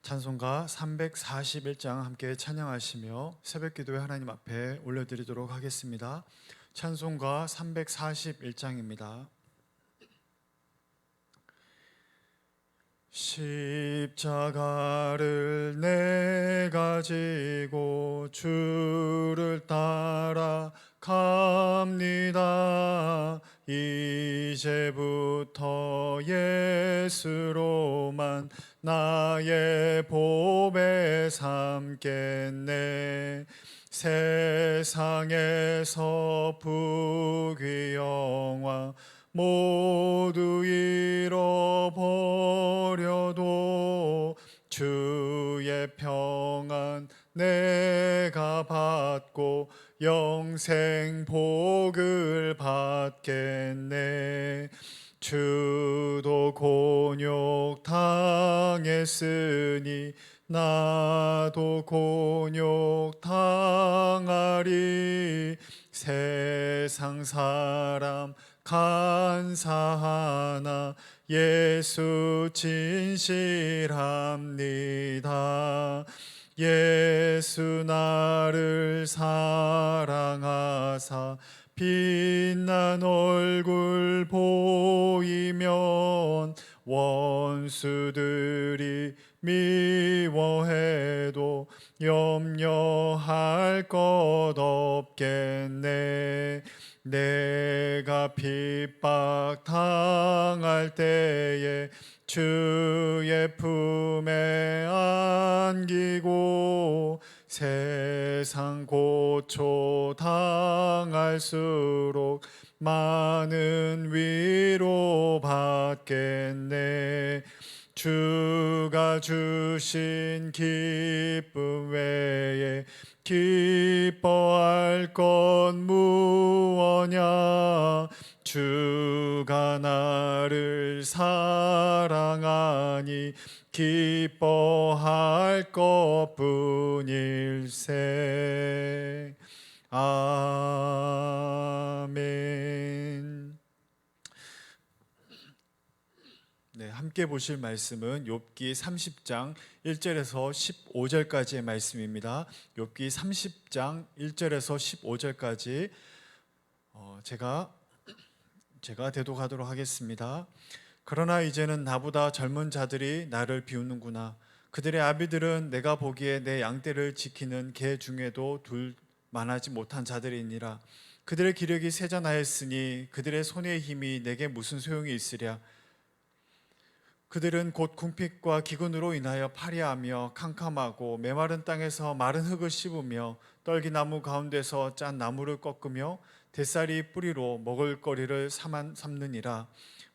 찬송가 341장 함께 찬양하시며 새벽기도에 하나님 앞에 올려드리도록 하겠습니다. 찬송가 341장입니다. 십자가를 내가 지고 주를 따라 갑니다. 이제부터 예수로만 나의 보배 삼겠네. 세상에서 부귀 영화 모두 잃어버려도 주의 평안 내가 받고 영생 복을 받겠네. 주도 곤욕 당했으니 나도 곤욕 당하리. 세상 사람 간사하나 예수 진실합니다. 예수 나를 사랑하사 빛난 얼굴 보이면 원수들이 미워해도 염려할 것 없겠네. 내가 핍박 당할 때에 주의 품에 안기고 세상 고초 당할수록 많은 위로 받겠네. 주가 주신 기쁨 외에 기뻐할 것 무엇냐. 주가 나를 사랑하니 기뻐할 것뿐일세. 아멘. 네, 함께 보실 말씀은 욥기 30장 1절에서 15절까지의 말씀입니다. 욥기 30장 1절에서 15절까지 제가 대독하도록 하겠습니다. 그러나 이제는 나보다 젊은 자들이 나를 비웃는구나. 그들의 아비들은 내가 보기에 내 양떼를 지키는 개 중에도 둘 만하지 못한 자들이니라. 그들의 기력이 세잔하였으니 그들의 손의 힘이 내게 무슨 소용이 있으랴. 그들은 곧 궁핍과 기근으로 인하여 파리하며 캄캄하고 메마른 땅에서 마른 흙을 씹으며 떨기나무 가운데서 짠 나무를 꺾으며 대쌀이 뿌리로 먹을거리를 삼느니라.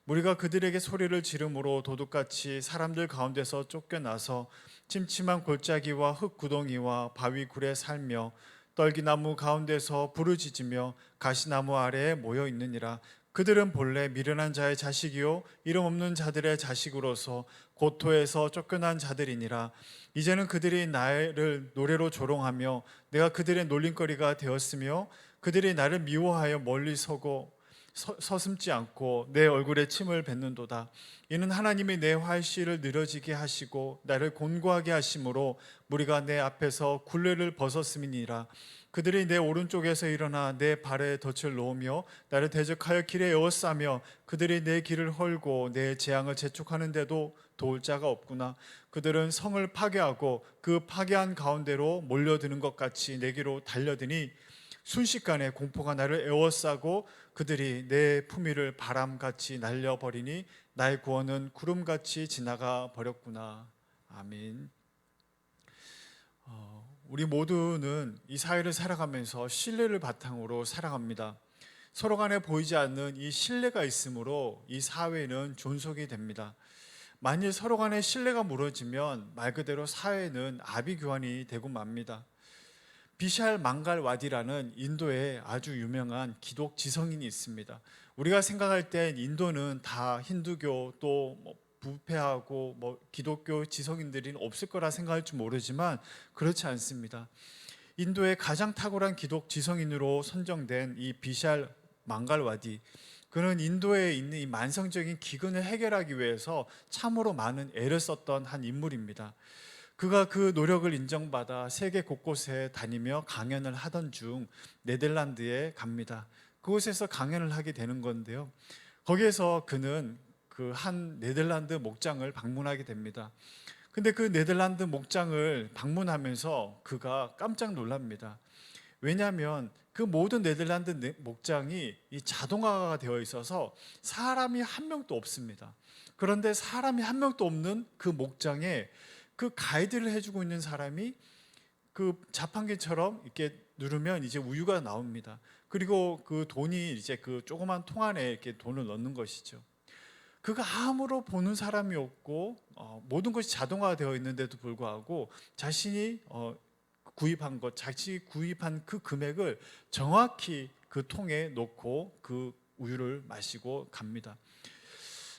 무리가 그들에게 소리를 지르므로 도둑같이 사람들 가운데서 쫓겨나서 침침한 골짜기와 흙구덩이와 바위 굴에 살며 떨기나무 가운데서 부르짖으며 가시나무 아래에 모여 있느니라. 그들은 본래 미련한 자의 자식이요 이름 없는 자들의 자식으로서 고토에서 쫓겨난 자들이니라. 이제는 그들이 나를 노래로 조롱하며 내가 그들의 놀림거리가 되었으며 그들이 나를 미워하여 멀리 서슴지 않고 내 얼굴에 침을 뱉는도다. 이는 하나님이 내 활시를 늘어지게 하시고 나를 곤고하게 하심으로 무리가 내 앞에서 굴레를 벗었음이니라. 그들이 내 오른쪽에서 일어나 내 발에 덫을 놓으며 나를 대적하여 길에 에워싸며 그들이 내 길을 헐고 내 재앙을 재촉하는데도 도울 자가 없구나. 그들은 성을 파괴하고 그 파괴한 가운데로 몰려드는 것 같이 내게로 달려드니 순식간에 공포가 나를 에워싸고 그들이 내 품위를 바람같이 날려버리니 나의 구원은 구름같이 지나가 버렸구나. 아멘. 우리 모두는 이 사회를 살아가면서 신뢰를 바탕으로 살아갑니다. 서로 간에 보이지 않는 이 신뢰가 있으므로 이 사회는 존속이 됩니다. 만일 서로 간에 신뢰가 무너지면 말 그대로 사회는 아비규환이 되고 맙니다. 비샬 망갈 와디라는 인도에 아주 유명한 기독 지성인이 있습니다. 우리가 생각할 땐 인도는 다 힌두교 또 부패하고 기독교 지성인들이 없을 거라 생각할 줄 모르지만 그렇지 않습니다. 인도의 가장 탁월한 기독 지성인으로 선정된 이 비샬 망갈와디, 그는 인도에 있는 이 만성적인 기근을 해결하기 위해서 참으로 많은 애를 썼던 한 인물입니다. 그가 그 노력을 인정받아 세계 곳곳에 다니며 강연을 하던 중 네덜란드에 갑니다. 그곳에서 강연을 하게 되는 건데요. 거기에서 그는 그 한 네덜란드 목장을 방문하게 됩니다. 근데 그 네덜란드 목장을 방문하면서 그가 깜짝 놀랍니다. 왜냐하면 그 모든 네덜란드 목장이 이 자동화가 되어 있어서 사람이 한 명도 없습니다. 그런데 사람이 한 명도 없는 그 목장에 그 가이드를 해주고 있는 사람이 그 자판기처럼 이렇게 누르면 이제 우유가 나옵니다. 그리고 그 돈이 이제 그 조그만 통 안에 이렇게 돈을 넣는 것이죠. 그가 아무로 보는 사람이 없고 모든 것이 자동화되어 있는데도 불구하고 자신이 구입한 것, 자신이 구입한 그 금액을 정확히 그 통에 놓고 그 우유를 마시고 갑니다.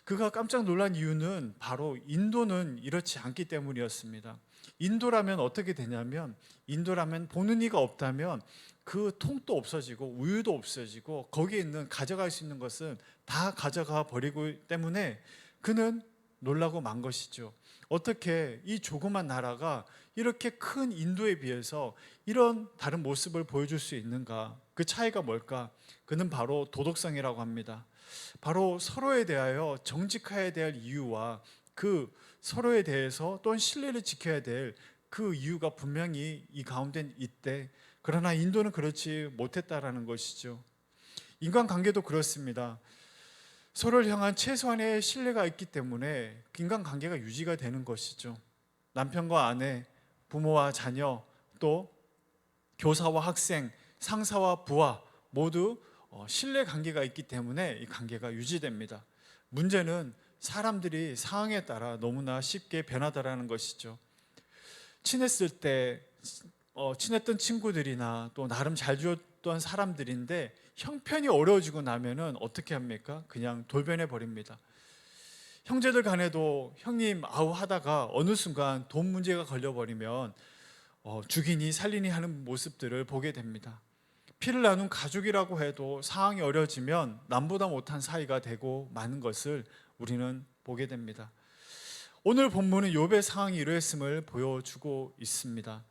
그가 깜짝 놀란 이유는 바로 인도는 이렇지 않기 때문이었습니다. 인도라면 어떻게 되냐면, 인도라면 보는 이가 없다면 그 통도 없어지고 우유도 없어지고 거기에 있는 가져갈 수 있는 것은 다 가져가 버리고 때문에 그는 놀라고 만 것이죠. 어떻게 이 조그만 나라가 이렇게 큰 인도에 비해서 이런 다른 모습을 보여줄 수 있는가? 그 차이가 뭘까? 그는 바로 도덕성이라고 합니다. 바로 서로에 대하여 정직해야 될 이유와 그 서로에 대해서 또한 신뢰를 지켜야 될 그 이유가 분명히 이 가운데 있대. 그러나 인도는 그렇지 못했다라는 것이죠. 인간관계도 그렇습니다. 서로를 향한 최소한의 신뢰가 있기 때문에 인간관계가 유지가 되는 것이죠. 남편과 아내, 부모와 자녀, 또 교사와 학생, 상사와 부하 모두 신뢰 관계가 있기 때문에 이 관계가 유지됩니다. 문제는 사람들이 상황에 따라 너무나 쉽게 변하다라는 것이죠. 친했을 때 친했던 친구들이나 또 나름 잘 지었던 사람들인데 형편이 어려워지고 나면은 어떻게 합니까? 그냥 돌변해 버립니다. 형제들 간에도 형님 아우 하다가 어느 순간 돈 문제가 걸려버리면 죽이니 살리니 하는 모습들을 보게 됩니다. 피를 나눈 가족이라고 해도 상황이 어려워지면 남보다 못한 사이가 되고 마는 것을 우리는 보게 됩니다. 오늘 본문은 욥의 상황이 이러했음을 보여주고 있습니다.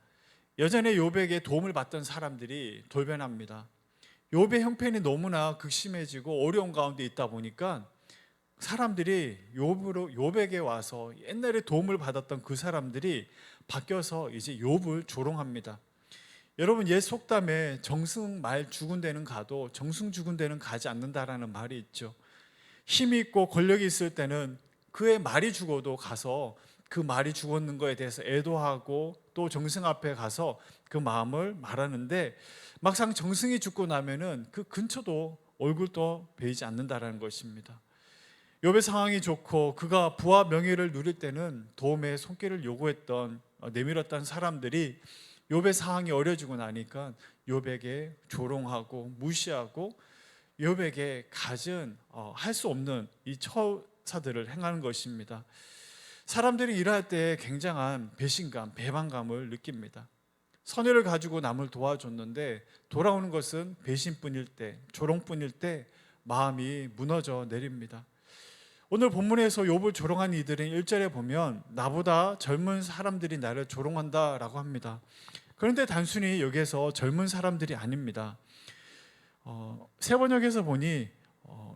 여전히 욥에게 도움을 받던 사람들이 돌변합니다. 욥의 형편이 너무나 극심해지고 어려운 가운데 있다 보니까 사람들이 욥에게 와서 옛날에 도움을 받았던 그 사람들이 바뀌어서 이제 욥을 조롱합니다. 여러분, 옛 속담에 정승 말 죽은 데는 가도 정승 죽은 데는 가지 않는다라는 말이 있죠. 힘이 있고 권력이 있을 때는 그의 말이 죽어도 가서 그 말이 죽었는 거에 대해서 애도하고 또 정승 앞에 가서 그 마음을 말하는데 막상 정승이 죽고 나면은 그 근처도 얼굴도 베이지 않는다라는 것입니다. 욥의 상황이 좋고 그가 부와 명예를 누릴 때는 도움의 손길을 요구했던 내밀었던 사람들이 욥의 상황이 어려지고 나니까 욥에게 조롱하고 무시하고 욥에게 갖은 할 수 없는 이 처사들을 행하는 것입니다. 사람들이 일할 때 굉장한 배신감, 배반감을 느낍니다. 선의를 가지고 남을 도와줬는데 돌아오는 것은 배신뿐일 때, 조롱뿐일 때 마음이 무너져 내립니다. 오늘 본문에서 욥을 조롱한 이들은 1절에 보면 나보다 젊은 사람들이 나를 조롱한다라고 합니다. 그런데 단순히 여기에서 젊은 사람들이 아닙니다. 세번역에서 보니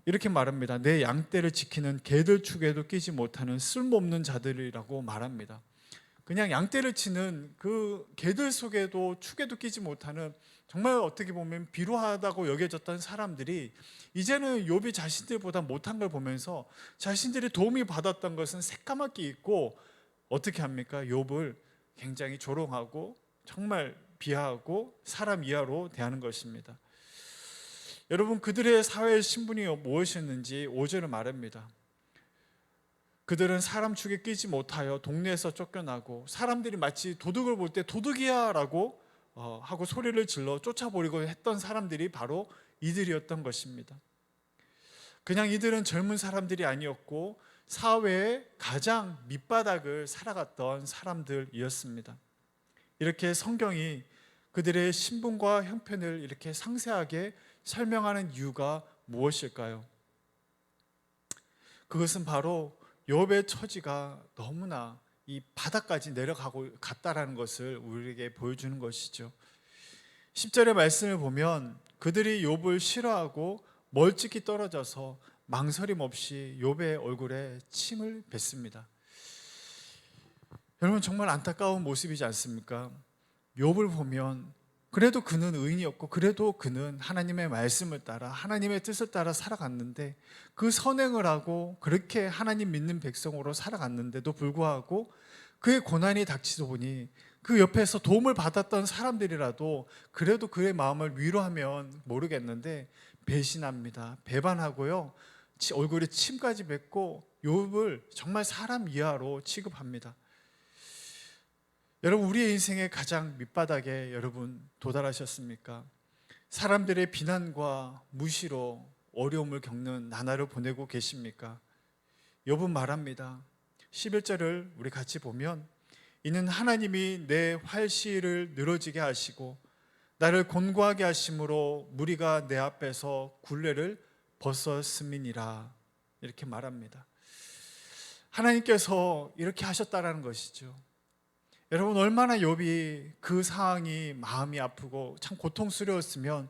이렇게 말합니다. 내 양떼를 지키는 개들 축에도 끼지 못하는 쓸모없는 자들이라고 말합니다. 그냥 양떼를 치는 그 개들 속에도 축에도 끼지 못하는 정말 어떻게 보면 비루하다고 여겨졌던 사람들이 이제는 욥이 자신들보다 못한 걸 보면서 자신들이 도움이 받았던 것은 새까맣게 잊고 어떻게 합니까? 욥을 굉장히 조롱하고 정말 비하하고 사람 이하로 대하는 것입니다. 여러분, 그들의 사회 신분이 무엇이었는지 5절은 말합니다. 그들은 사람 축에 끼지 못하여 동네에서 쫓겨나고 사람들이 마치 도둑을 볼 때 도둑이야 라고 하고 소리를 질러 쫓아버리고 했던 사람들이 바로 이들이었던 것입니다. 그냥 이들은 젊은 사람들이 아니었고 사회의 가장 밑바닥을 살아갔던 사람들이었습니다. 이렇게 성경이 그들의 신분과 형편을 이렇게 상세하게 설명하는 이유가 무엇일까요? 그것은 바로 욥의 처지가 너무나 이 바닥까지 내려가고 갔다라는 것을 우리에게 보여주는 것이죠. 10절의 말씀을 보면 그들이 욥을 싫어하고 멀찍이 떨어져서 망설임 없이 욥의 얼굴에 침을 뱉습니다. 여러분, 정말 안타까운 모습이지 않습니까? 욥을 보면 그래도 그는 의인이었고 그래도 그는 하나님의 말씀을 따라 하나님의 뜻을 따라 살아갔는데, 그 선행을 하고 그렇게 하나님 믿는 백성으로 살아갔는데도 불구하고 그의 고난이 닥치다 보니 그 옆에서 도움을 받았던 사람들이라도 그래도 그의 마음을 위로하면 모르겠는데 배신합니다. 배반하고요, 얼굴에 침까지 뱉고 욥을 정말 사람 이하로 취급합니다. 여러분, 우리의 인생의 가장 밑바닥에 여러분 도달하셨습니까? 사람들의 비난과 무시로 어려움을 겪는 나날을 보내고 계십니까? 욥은 말합니다. 11절을 우리 같이 보면, 이는 하나님이 내 활시를 늘어지게 하시고 나를 곤고하게 하심으로 무리가 내 앞에서 굴레를 벗었음이니라, 이렇게 말합니다. 하나님께서 이렇게 하셨다라는 것이죠. 여러분, 얼마나 욥이 그 상황이 마음이 아프고 참 고통스러웠으면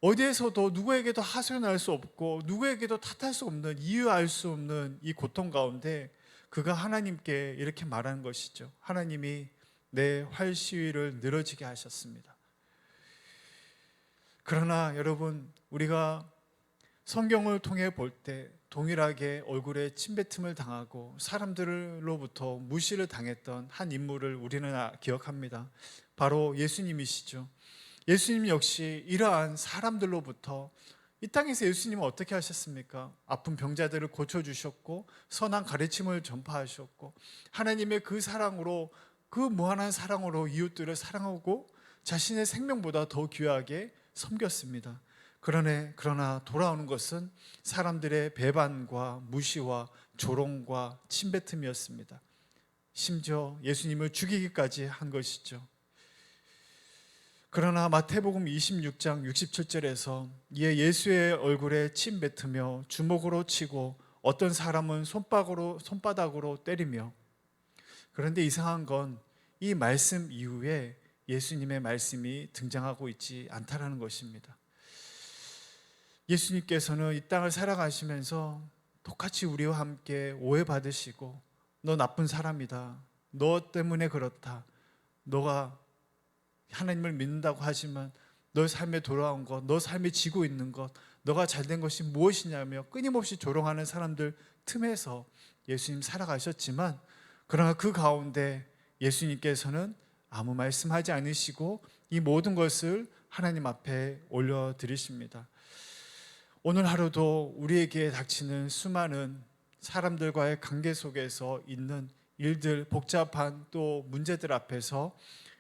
어디에서도 누구에게도 하소연할 수 없고 누구에게도 탓할 수 없는, 이유할 수 없는 이 고통 가운데 그가 하나님께 이렇게 말하는 것이죠. 하나님이 내 활시위를 늘어지게 하셨습니다. 그러나 여러분, 우리가 성경을 통해 볼 때 동일하게 얼굴에 침뱉음을 당하고 사람들로부터 무시를 당했던 한 인물을 우리는 기억합니다. 바로 예수님이시죠. 예수님 역시 이러한 사람들로부터, 이 땅에서 예수님은 어떻게 하셨습니까? 아픈 병자들을 고쳐주셨고 선한 가르침을 전파하셨고 하나님의 그 사랑으로, 그 무한한 사랑으로 이웃들을 사랑하고 자신의 생명보다 더 귀하게 섬겼습니다. 그러나 돌아오는 것은 사람들의 배반과 무시와 조롱과 침뱉음이었습니다. 심지어 예수님을 죽이기까지 한 것이죠. 그러나 마태복음 26장 67절에서 이에 예수의 얼굴에 침 뱉으며 주먹으로 치고 어떤 사람은 손바닥으로 때리며, 그런데 이상한 건 이 말씀 이후에 예수님의 말씀이 등장하고 있지 않다라는 것입니다. 예수님께서는 이 땅을 살아가시면서 똑같이 우리와 함께 오해받으시고, 너 나쁜 사람이다, 너 때문에 그렇다, 너가 하나님을 믿는다고 하지만 너 삶에 돌아온 것, 너 삶에 지고 있는 것, 너가 잘된 것이 무엇이냐며 끊임없이 조롱하는 사람들 틈에서 예수님 살아가셨지만, 그러나 그 가운데 예수님께서는 아무 말씀하지 않으시고 이 모든 것을 하나님 앞에 올려드리십니다. 오늘 하루도 우리에게 닥치는 수많은 사람들과의 관계 속에서 있는 일들, 복잡한 또 문제들 앞에서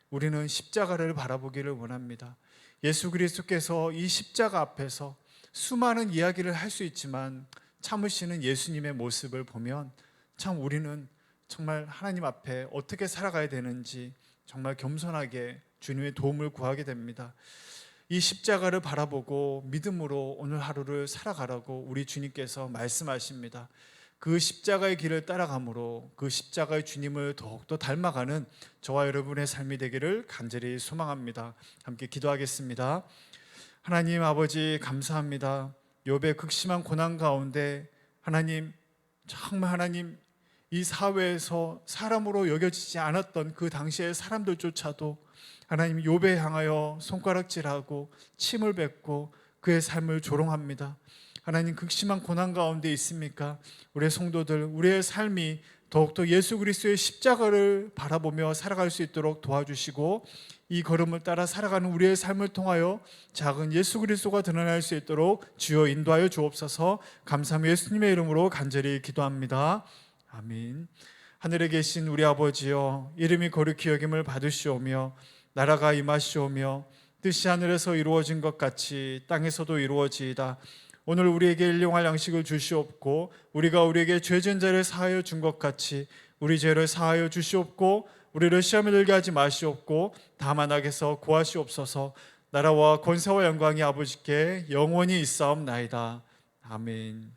우리는 십자가를 바라보기를 원합니다. 예수 그리스도께서 이 십자가 앞에서 수많은 이야기를 할 수 있지만 참으시는 예수님의 모습을 보면 참 우리는 정말 하나님 앞에 어떻게 살아가야 되는지 정말 겸손하게 주님의 도움을 구하게 됩니다. 이 십자가를 바라보고 믿음으로 오늘 하루를 살아가라고 우리 주님께서 말씀하십니다. 그 십자가의 길을 따라감으로 그 십자가의 주님을 더욱더 닮아가는 저와 여러분의 삶이 되기를 간절히 소망합니다. 함께 기도하겠습니다. 하나님 아버지, 감사합니다. 욥의 극심한 고난 가운데 하나님, 정말 하나님, 이 사회에서 사람으로 여겨지지 않았던 그 당시의 사람들조차도 하나님 욥에 향하여 손가락질하고 침을 뱉고 그의 삶을 조롱합니다. 하나님, 극심한 고난 가운데 있습니까? 우리의 성도들, 우리의 삶이 더욱더 예수 그리스도의 십자가를 바라보며 살아갈 수 있도록 도와주시고, 이 걸음을 따라 살아가는 우리의 삶을 통하여 작은 예수 그리스도가 드러날 수 있도록 주여 인도하여 주옵소서. 감사하며 예수님의 이름으로 간절히 기도합니다. 아멘. 하늘에 계신 우리 아버지여, 이름이 거룩히 여김을 받으시오며 나라가 임하시오며 뜻이 하늘에서 이루어진 것 같이 땅에서도 이루어지이다. 오늘 우리에게 일용할 양식을 주시옵고 우리가 우리에게 죄진 자를 사하여 준 것 같이 우리 죄를 사하여 주시옵고 우리를 시험에 들게 하지 마시옵고 다만 악에서 구하시옵소서. 나라와 권세와 영광이 아버지께 영원히 있사옵나이다. 아멘.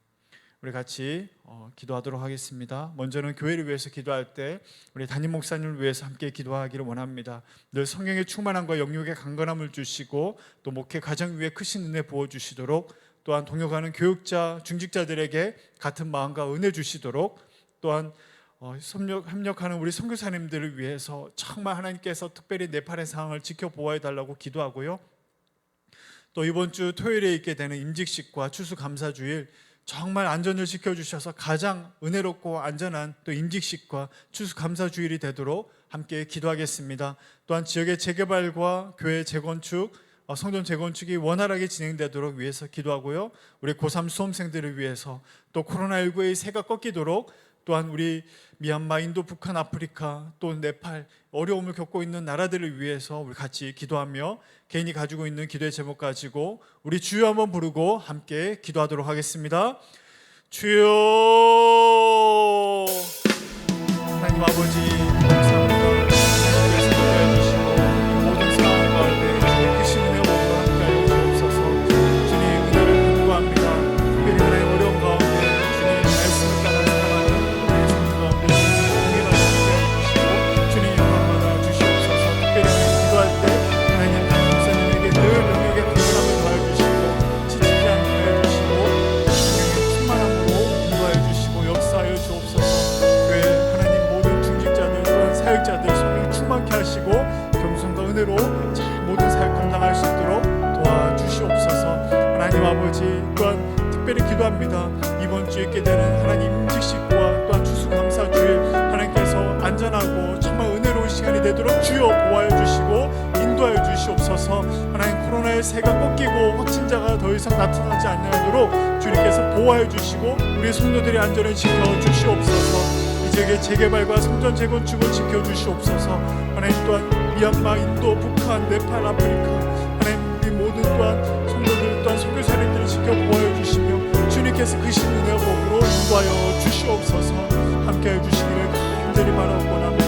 우리 같이 기도하도록 하겠습니다. 먼저는 교회를 위해서 기도할 때 우리 담임 목사님을 위해서 함께 기도하기를 원합니다. 늘 성령의 충만함과 영육의 강건함을 주시고 또 목회 가정 위에 크신 은혜 부어주시도록, 또한 동역하는 교육자, 중직자들에게 같은 마음과 은혜 주시도록, 또한 협력하는 우리 선교사님들을 위해서 정말 하나님께서 특별히 네팔의 상황을 지켜보아야 달라고 기도하고요. 또 이번 주 토요일에 있게 되는 임직식과 추수감사주일 정말 안전을 지켜주셔서 가장 은혜롭고 안전한 또 임직식과 추수감사주일이 되도록 함께 기도하겠습니다. 또한 지역의 재개발과 교회 재건축, 성전 재건축이 원활하게 진행되도록 위해서 기도하고요. 우리 고3 수험생들을 위해서, 또 코로나19의 새가 꺾이도록, 또한 우리 미얀마, 인도, 북한, 아프리카, 또 네팔 어려움을 겪고 있는 나라들을 위해서 우리 같이 기도하며 개인이 가지고 있는 기도의 제목 가지고 우리 주여 한번 부르고 함께 기도하도록 하겠습니다. 주여. 하나님 아버지 감사합니다. 주님께서 인도해 주시고 모든 상황 가운데 주님의 크신 은혜와 복으로 함께하여 주옵소서. 주님 은혜를 간구합니다. 특별히 하나님 어려운 가운데 주님 말씀을 따라 살아가는 우리의 삶 가운데 주님 주님 영광받아 주시옵소서. 특별히 하나님 기도할 때 하나님 목사님에게 늘 영역의 강건함을 더해 주시고 지치지 않게 해 주시고 성령의 충만함으로 인도하여 주시고 역사하여 주옵소서. 교회 하나님 모든 중직자들 또한 사역자들 성령 충만케 하시고 겸손과 은혜로 잘 모든 사역 감당할 수 있도록 도와주시옵소서. 하나님 아버지, 또한 특별히 기도합니다. 이번 주에 있게 되는 하나님 임직식과 또한 추수감사주일 하나님께서 안전하고 정말 은혜로운 시간이 되도록 주여 보호하여 주시고 인도하여 주시옵소서. 하나님 코로나의 새가 꺾이고 확진자가 더 이상 나타나지 않도록 주님께서 보호하여 주시고 우리 성도들의 안전을 지켜주시옵소서. 이 지역의 재개발과 성전 재건축을 지켜주시옵소서. 하나님 또한 미얀마, 인도, 북한, 네팔, 아프리카 하나님 우리 모든 또한 성도들 또한 선교사님들을 지켜 보호하여 주시며 주님께서 크신 은혜와 복으로 인도하여 주시옵소서. 함께하여 주시기를 간절히 바라옵고나